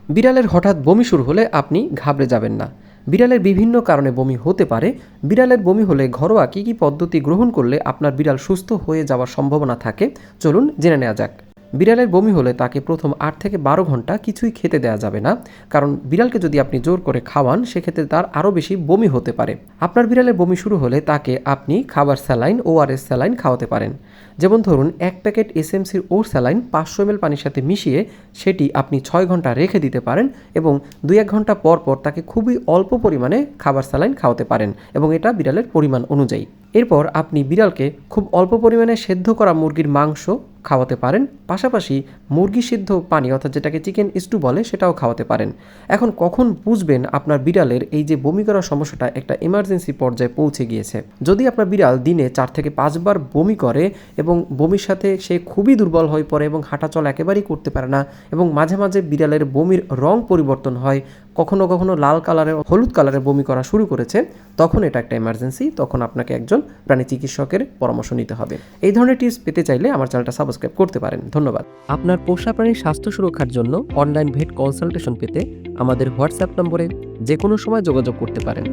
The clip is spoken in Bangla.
বিড়ালের হঠাৎ বমি শুরু হলে আপনি ঘাবড়ে যাবেন না। বিড়ালের বিভিন্ন কারণে বমি হতে পারে। বিড়ালের বমি হলে ঘরোয়া কী কী পদ্ধতি গ্রহণ করলে আপনার বিড়াল সুস্থ হয়ে যাওয়ার সম্ভাবনা থাকে, চলুন জেনে নেওয়া যাক। বিড়ালের বমি হলে তাকে প্রথম ৮ থেকে ১২ ঘন্টা কিছুই খেতে দেওয়া যাবে না, কারণ বিড়ালকে যদি আপনি জোর করে খাওয়ান সেক্ষেত্রে তার আরও বেশি বমি হতে পারে। আপনার বিড়ালের বমি শুরু হলে তাকে আপনি খাবার স্যালাইন, ওআরএস স্যালাইন খাওয়াতে পারেন। যেমন ধরুন ১ প্যাকেট এসএমসির ও স্যালাইন ৫০০ ml পানির সাথে মিশিয়ে সেটি আপনি ৬ ঘন্টা রেখে দিতে পারেন এবং ২-১ ঘন্টা পর পর তাকে খুবই অল্প পরিমাণে খাবার স্যালাইন খাওয়াতে পারেন এবং এটা বিড়ালের পরিমাণ অনুযায়ী। এরপর আপনি বিড়ালকে খুব অল্প পরিমাণে সেদ্ধ করা মুরগির মাংস খাওয়াতে পারেন, পাশাপাশি মুরগি সিদ্ধ পানি অর্থাৎ যেটাকে চিকেন স্টু বলে সেটাও খাওয়াতে পারেন। এখন কখন বুঝবেন আপনার বিড়ালের এই যে বমি করার সমস্যাটা একটা এমার্জেন্সি পর্যায়ে পৌঁছে গিয়েছে? যদি আপনার বিড়াল দিনে ৪ থেকে ৫ বার বমি করে এবং বমির সাথে সে খুবই দুর্বল হয়ে পড়ে এবং হাঁটাচলা একেবারেই করতে পারে না এবং মাঝে মাঝে বিড়ালের বমির রং পরিবর্তন হয়, কখনো কখনো লাল কালারের, হলুদ কালারের বমি করা শুরু করেছে, তখন এটা একটা এমার্জেন্সি। তখন আপনাকে একজন প্রাণী চিকিৎসকের পরামর্শ নিতে হবে। এই ধরনের টিপস পেতে চাইলে আমার চ্যানেলটা সাবস্ক্রাইব করতে পারেন। ধন্যবাদ। আপনার পোষা প্রাণীর স্বাস্থ্য সুরক্ষার জন্য অনলাইন ভেট কনসালটেশন পেতে আমাদের হোয়াটসঅ্যাপ নম্বরে যে কোনো সময় যোগাযোগ করতে পারেন।